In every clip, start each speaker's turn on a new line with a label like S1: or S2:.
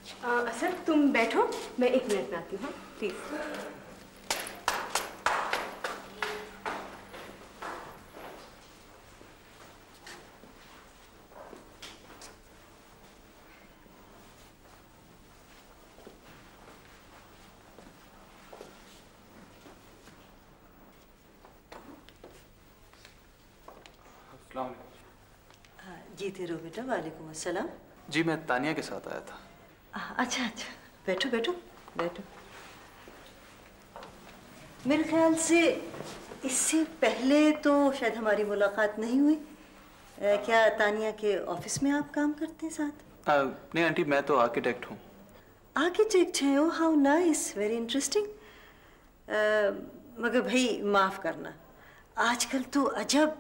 S1: Sir तुम बैठो, मैं 1 मिनट में आती हूँ, प्लीज।
S2: जीते रहो बेटा। वालेकुम अस्सलाम।
S3: जी मैं तानिया के साथ आया था।
S2: अच्छा अच्छा, बैठो बैठो बैठो। मेरे ख्याल से इससे पहले तो शायद हमारी मुलाकात नहीं हुई। क्या तानिया के ऑफिस में आप काम करते हैं साथ?
S3: नहीं आंटी, मैं तो आर्किटेक्ट हूँ।
S2: आर्किटेक्ट हैं? Oh how nice, very interesting. मगर भाई माफ़ करना, आजकल तो अजब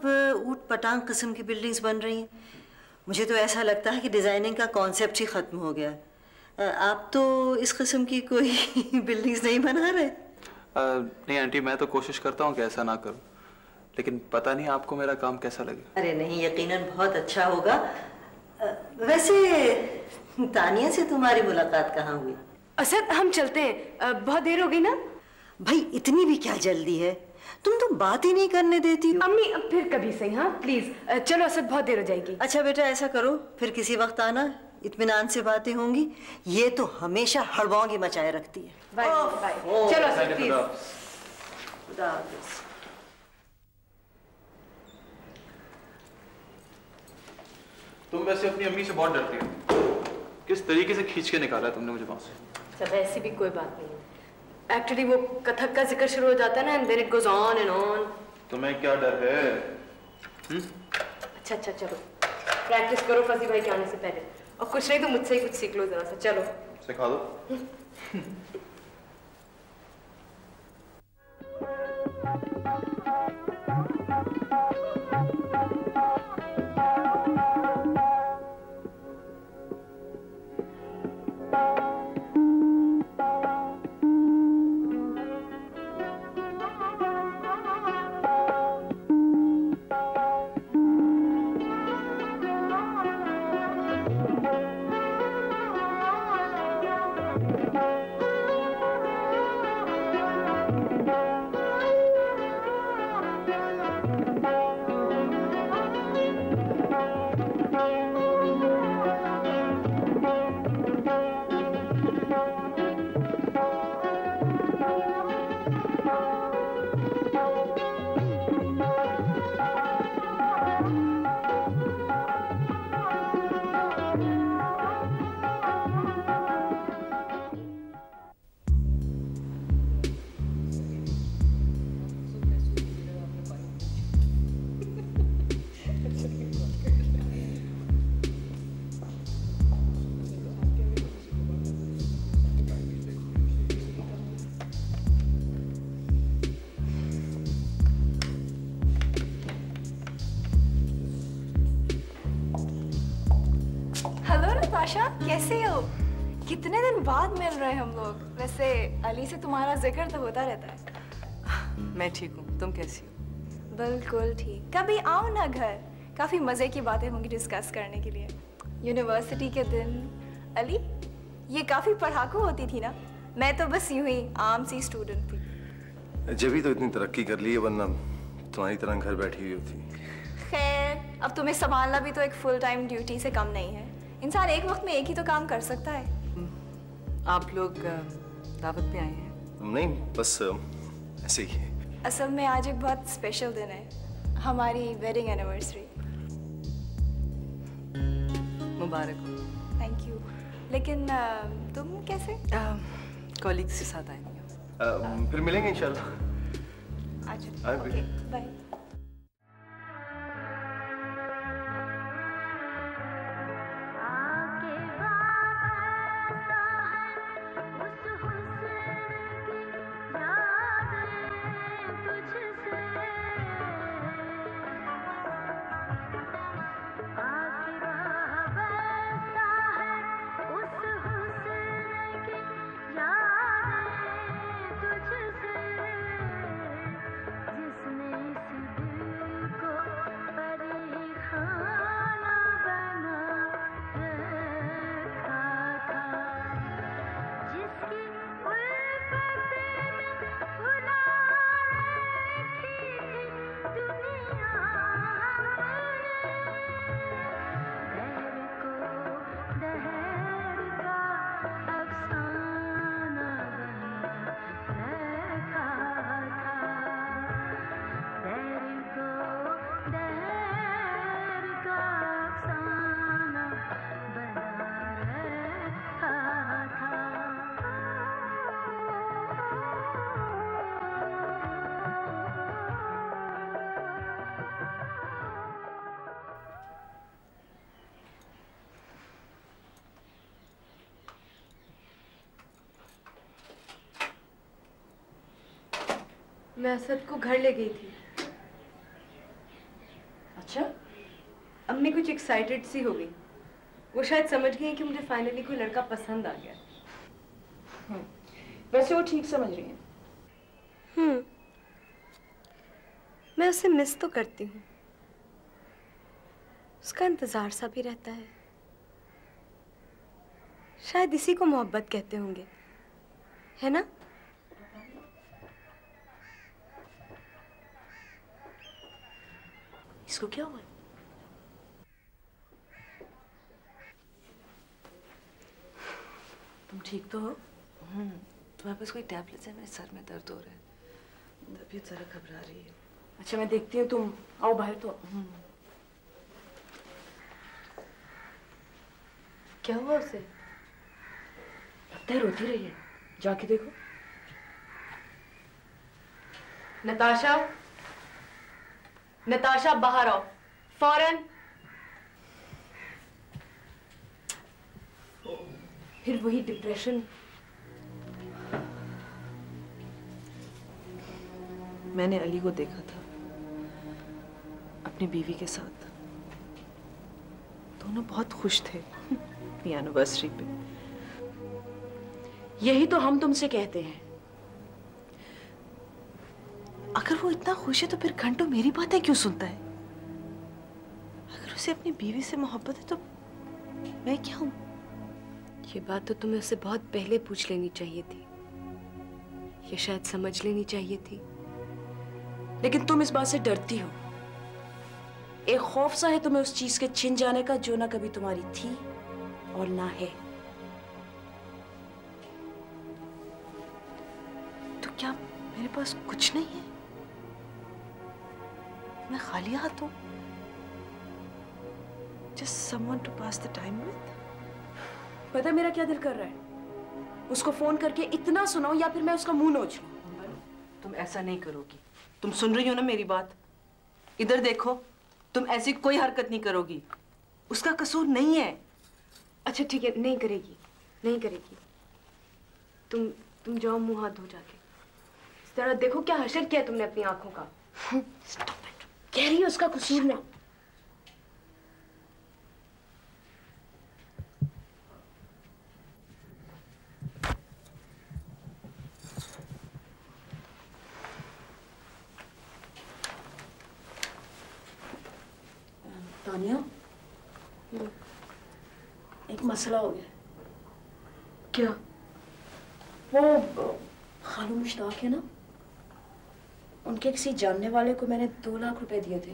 S2: ऊट पटांग किस्म की बिल्डिंग्स बन रही हैं। मुझे तो ऐसा लगता है कि डिज़ाइनिंग का कॉन्सेप्ट ही ख़त्म हो गया। आप तो इस किस्म की कोई बिल्डिंग्स नहीं बना रहे?
S3: नहीं आंटी, मैं तो कोशिश करता हूँ कि ऐसा ना करूँ, लेकिन पता नहीं आपको मेरा काम कैसा लगे।
S2: अरे नहीं, यकीनन बहुत अच्छा होगा। वैसे तानिया से तुम्हारी मुलाकात कहाँ हुई?
S1: असद हम चलते हैं, बहुत देर हो गई ना।
S2: भाई इतनी भी क्या जल्दी है, तुम तो बात ही नहीं करने देती हो।
S1: अम्मी अब फिर कभी सही, हाँ प्लीज। चलो असद, बहुत देर हो जाएगी।
S2: अच्छा बेटा ऐसा करो, फिर किसी वक्त आना, इत्मीनान से बातें होंगी। ये तो हमेशा हड़बड़ाहट मचाए रखती है।
S1: Bye bye. चलो असद प्लीज।
S2: खुदा हाफिज़।
S3: तुम वैसे अपनी अम्मी से बहुत डरती हो। किस तरीके से खींच के निकाला तुमने मुझे वहां से?
S1: सब ऐसी भी कोई बात नहीं है। एक्चुअली वो कथक का जिक्र शुरू हो जाता है ना, and then it goes on and on.
S3: तुम्हें क्या डर है?
S1: अच्छा अच्छा चलो, प्रैक्टिस करो फजी भाई के आने से पहले, और कुछ नहीं तो मुझसे ही कुछ सीख लो जरा सा। चलो
S3: सिखा दो।
S4: आशा कैसे हो? कितने दिन बाद मिल रहे हैं हम लोग। वैसे अली से तुम्हारा जिक्र तो होता रहता है।
S5: मैं ठीक हूँ, तुम कैसी हो?
S4: बिल्कुल ठीक। कभी आओ ना घर, काफी मजे की बातें होंगी डिस्कस करने के लिए। यूनिवर्सिटी के दिन अली, ये काफी पढ़ाकू होती थी ना। मैं तो बस यूं ही आम सी स्टूडेंट थी।
S6: जब ही तो इतनी तरक्की कर ली है, वरना तुम्हारी तरह घर बैठी हुई होती।
S4: खैर, अब तुम्हें संभालना भी तो एक फुल टाइम ड्यूटी से कम नहीं है। इंसान एक वक्त में एक ही तो काम कर सकता है।
S5: आप लोग दावत पे आए हैं?
S6: नहीं, बस ऐसे ही है।
S4: असल में आज एक बहुत स्पेशल दिन है, हमारी वेडिंग एनिवर्सरी।
S5: मुबारक हो।
S4: Thank you. लेकिन तुम कैसे?
S5: कॉलीग्स के साथ आई हूँ।
S6: फिर मिलेंगे इंशाल्लाह।
S4: अच्छा, ओके, बाय।
S7: जिसने
S1: मैं असद को घर ले गई थी।
S5: अच्छा,
S1: अम्मी कुछ एक्साइटेड सी हो गई। वो शायद समझ गई कि मुझे फाइनली कोई लड़का पसंद आ गया।
S5: वैसे वो ठीक समझ रही है।
S1: मैं उसे मिस तो करती हूँ, उसका इंतजार सा भी रहता है। शायद इसी को मोहब्बत कहते होंगे, है ना?
S5: इसको क्या हुआ? तुम ठीक तो हो? तुम्हारे पास कोई टैबलेट है? मेरे सर में दर्द हो रहा है, तबीयत जरा घबरा रही है। अच्छा मैं देखती हूँ, तुम आओ बाहर तो।
S1: क्या हुआ उसे?
S5: लगता है रोती रही है, जाके देखो।
S1: नताशा, नताशा बाहर आओ फौरन।
S5: फिर वही डिप्रेशन। मैंने अली को देखा था अपनी बीवी के साथ, दोनों बहुत खुश थे अपनी एनिवर्सरी पे। यही तो हम तुमसे कहते हैं, अगर वो इतना खुश है तो फिर घंटों मेरी बातें क्यों सुनता है? अगर उसे अपनी बीवी से मोहब्बत है तो मैं क्या हूं?
S1: ये बात तो तुम्हें उससे बहुत पहले पूछ लेनी चाहिए थी, ये शायद समझ लेनी चाहिए थी।
S5: लेकिन तुम इस बात से डरती हो। एक खौफ सा है तुम्हें उस चीज के छिन जाने का जो ना कभी तुम्हारी थी और ना है। तो क्या मेरे पास कुछ नहीं है? मैं खाली हाथ हूं? Just someone to pass the time with? पता है मेरा क्या दिल कर रहा है? उसको फोन करके इतना सुनाऊं या फिर मैं उसका मुंह नोच लूं।
S7: तुम ऐसा नहीं करोगी। तुम सुन रही हो ना मेरी बात? इधर देखो, तुम ऐसी कोई हरकत नहीं करोगी, उसका कसूर नहीं है।
S1: अच्छा ठीक है, नहीं करेगी, नहीं करेगी। तुम जाओ मुंह हाथ धो जाके। जरा देखो क्या हशर किया तुमने अपनी आंखों का।
S5: Stop it. कह रही है उसका कसूर ना। तानिया, एक मसला हो गया।
S1: क्या?
S5: वो खालू मुश्ताक है ना, उनके किसी जानने वाले को मैंने 2 लाख रुपए दिए थे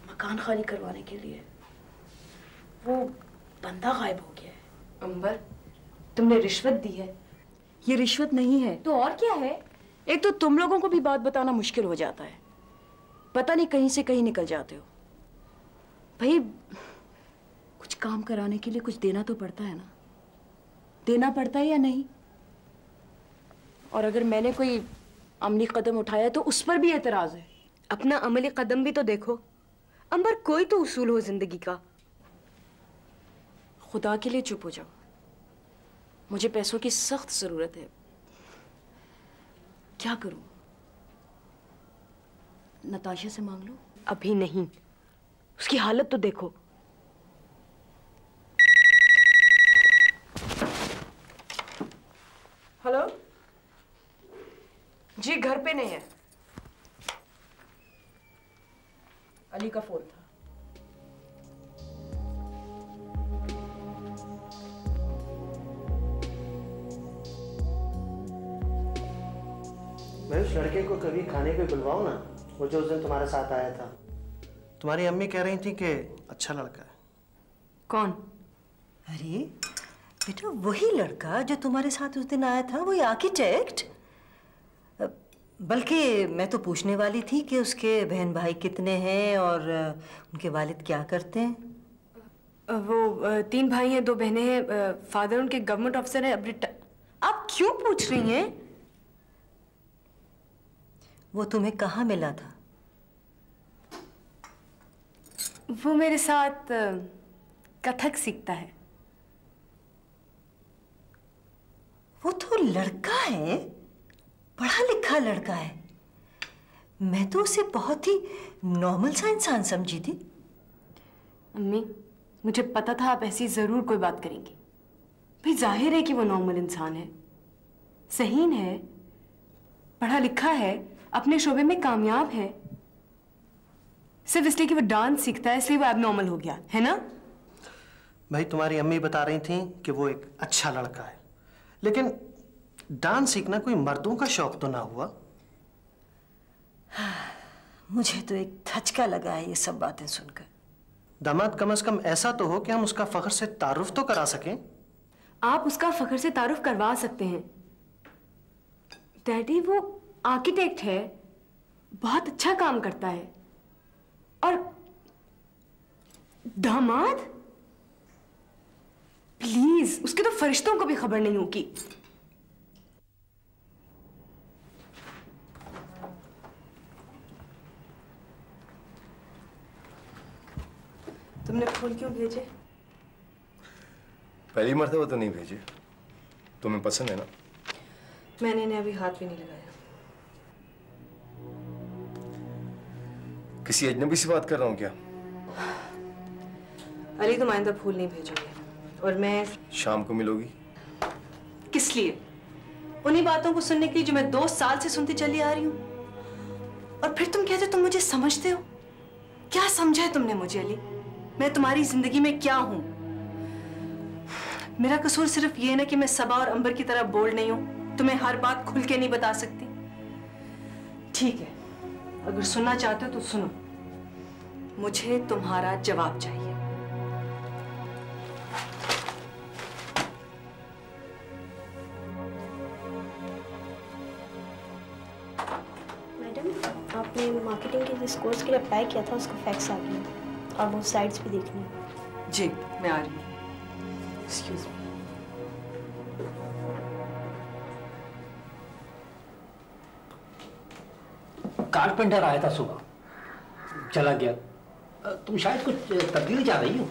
S5: मकान खाली करवाने के लिए। वो बंदा गायब हो गया है।
S1: अंबर, तुमने रिश्वत दी है?
S5: ये रिश्वत नहीं है
S1: तो और क्या है?
S5: एक तो तुम लोगों को भी बात बताना मुश्किल हो जाता है, पता नहीं कहीं से कहीं निकल जाते हो। भाई कुछ काम कराने के लिए कुछ देना तो पड़ता है ना, देना पड़ता है या नहीं? और अगर मैंने कोई अमली कदम उठाया तो उस पर भी एतराज है।
S1: अपना अमली कदम भी तो देखो अंबर, कोई तो उसूल हो जिंदगी का।
S5: खुदा के लिए चुप हो जाओ, मुझे पैसों की सख्त जरूरत है। क्या करूं? नताशा से मांग लो?
S1: अभी नहीं, उसकी हालत तो देखो।
S5: हेलो जी, घर पे नहीं है। अली का फोन था।
S8: मैं उस लड़के को कभी खाने पे बुलवाऊं ना, वो जो उस दिन तुम्हारे साथ आया था। तुम्हारी अम्मी कह रही थी कि अच्छा लड़का है।
S1: कौन?
S2: अरे बेटा, वही लड़का जो तुम्हारे साथ उस दिन आया था, वही आर्किटेक्ट। बल्कि मैं तो पूछने वाली थी कि उसके बहन भाई कितने हैं और उनके वालिद क्या करते हैं।
S1: वो 3 भाई हैं, 2 बहनें हैं। फादर उनके गवर्नमेंट ऑफिसर हैं। आप क्यों पूछ रही हैं?
S2: वो तुम्हें कहाँ मिला था?
S1: वो मेरे साथ कथक सीखता है।
S2: वो तो लड़का है, पढ़ा लिखा लड़का है। मैं तो उसे बहुत ही नॉर्मल सा इंसान समझी थी।
S1: अम्मी, मुझे पता था आप ऐसी जरूर कोई बात करेंगी। भाई जाहिर है कि वो नॉर्मल इंसान है, सहीन है, पढ़ा लिखा है, अपने शोबे में कामयाब है। सिर्फ इसलिए कि वो डांस सीखता है इसलिए वो एबनॉर्मल हो गया है ना?
S8: भाई तुम्हारी अम्मी बता रही थी कि वो एक अच्छा लड़का है, लेकिन डांस सीखना कोई मर्दों का शौक तो ना हुआ?
S2: मुझे तो एक धचका लगा है ये सब बातें सुनकर।
S8: दामाद, कम से कम ऐसा तो हो कि हम उसका फख्र से तारुफ तो करा सकें।
S1: आप उसका फख्र से तारुफ करवा सकते हैं। डैडी वो आर्किटेक्ट है, बहुत अच्छा काम करता है। और दामाद, प्लीज, उसके तो फरिश्तों को भी खबर नहीं होगी। तुमने फूल क्यों भेजे?
S6: पहली मर्तबा तो नहीं भेजे। तुम्हें पसंद है ना?
S1: मैंने इन्हें अभी हाथ भी नहीं लगाया।
S6: किसी अजनबी से बात कर रहा हूँ क्या?
S1: अली, तुम आइंदा फूल नहीं भेजोगे। और मैं
S6: शाम को मिलोगी?
S1: किस लिए? उन्हीं बातों को सुनने के लिए जो मैं 2 साल से सुनती चली आ रही हूँ। और फिर तुम कहते हो तुम मुझे समझते हो। क्या समझा है तुमने मुझे अली? मैं तुम्हारी जिंदगी में क्या हूं? मेरा कसूर सिर्फ ये है ना कि मैं सबा और अंबर की तरह बोल्ड नहीं हूं, तुम्हें हर बात खुल के नहीं बता सकती। ठीक है, अगर सुनना चाहते हो तो सुनो। मुझे तुम्हारा जवाब चाहिए।
S9: मैडम, आपने मार्केटिंग के जिस कोर्स के लिए अप्लाई किया था उसका फैक्स आ गया और वो स्लाइड्स भी देखनी है।
S1: जी, मैं आ रही हूँ। Excuse me.
S10: कारपेंटर आया था सुबह, चला गया। तुम शायद कुछ तब्दीली चाह रही हो?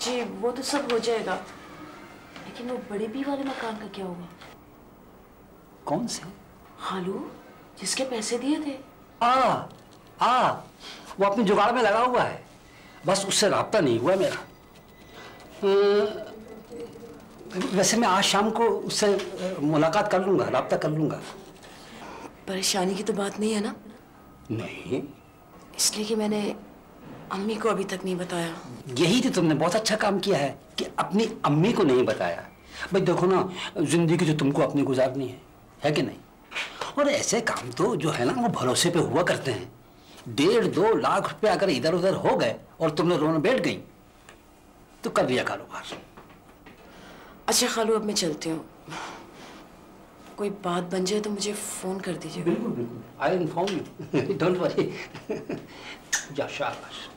S5: जी, वो तो सब हो जाएगा, लेकिन वो बड़े बी वाले मकान का क्या होगा?
S10: कौन से?
S5: हालू, जिसके पैसे दिए थे।
S10: वो अपने जुगाड़ में लगा हुआ है, बस उससे राब्ता नहीं हुआ मेरा। वैसे मैं आज शाम को उससे मुलाकात कर लूंगा, राब्ता कर लूंगा।
S5: परेशानी की तो बात नहीं है ना?
S10: नहीं।
S5: इसलिए कि मैंने अम्मी को अभी तक नहीं बताया।
S10: यही तो तुमने बहुत अच्छा काम किया है कि अपनी अम्मी को नहीं बताया। भाई देखो ना, जिंदगी जो तुमको अपनी गुजारनी है कि नहीं? और ऐसे काम तो जो है ना वो भरोसे पे हुआ करते हैं। 1.5-2 लाख रुपए अगर इधर उधर हो गए और तुमने रोने बैठ गई तो कर लिया कारोबार।
S5: अच्छा खालू, अब मैं चलती हूँ। कोई बात बन जाए तो मुझे फोन कर दीजिए।
S10: बिल्कुल बिल्कुल, I inform you, don't worry. जा, शाबाश।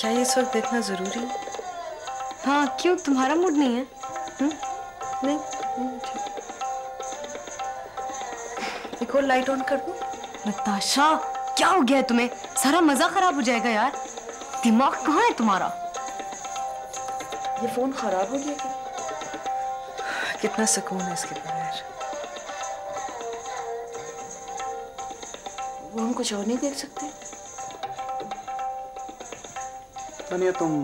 S1: क्या ये इस वक्त देखना जरूरी है? हाँ, क्यों, तुम्हारा मूड नहीं है? नहीं, ठीक। एक और लाइट ऑन कर दूं? नताशा, क्या हो गया है तुम्हें? सारा मजा खराब हो जाएगा यार। दिमाग कहाँ है तुम्हारा?
S5: ये फोन खराब हो गया क्या?
S1: कितना सुकून है इसके बगैर।
S5: वो हम कुछ और नहीं देख सकते?
S3: तानिया, तुम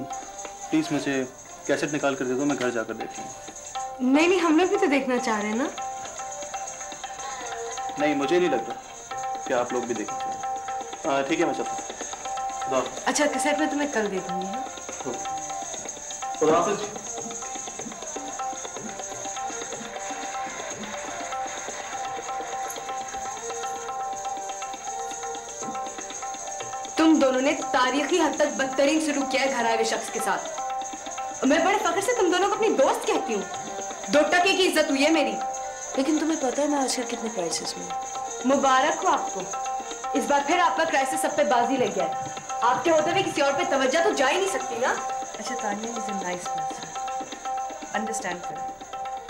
S3: प्लीज मुझे कैसेट निकाल कर दे दो, मैं घर जाकर देख लूँगा।
S1: नहीं नहीं, हम लोग भी तो देखना चाह रहे हैं ना।
S3: नहीं, मुझे नहीं लगता कि आप लोग भी देखना चाहेंगे। ठीक है, मैं चलता हूँ।
S1: अच्छा, कैसेट में तुम्हें कल दे दूंगी।
S3: खुदा हाफिज़।
S1: तुम दोनों ने तारीखी हद तक बदतरीन सलूक किया है घर आए हुए शख्स के साथ। मैं बड़े फख्र से तुम दोनों को अपनी दोस्त कहती हूँ। 2 टके की इज्जत हुई है मेरी।
S5: लेकिन तुम्हें पता है मैं आजकल कितने क्राइसिस में।
S1: मुबारक हो आपको। इस बार फिर आपका क्राइसिस सब पे बाजी लग गया है। आपके होते हुए किसी और पे तवज्जो तो जा ही नहीं सकती ना।
S7: अच्छा Tania is a nice person, understand कर।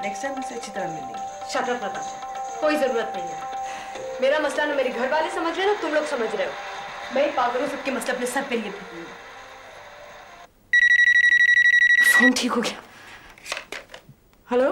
S7: नेक्स्ट टाइम उसे अच्छी तरह मिलेंगे।
S1: शट अप नताशा, कोई जरूरत नहीं है। मेरा मसला ना मेरे घर वाले समझ रहे हो ना तुम लोग समझ रहे हो। मैं पागल हूँ सबके मसले अपने सर पे लिए।
S5: फोन ठीक हो गया। हेलो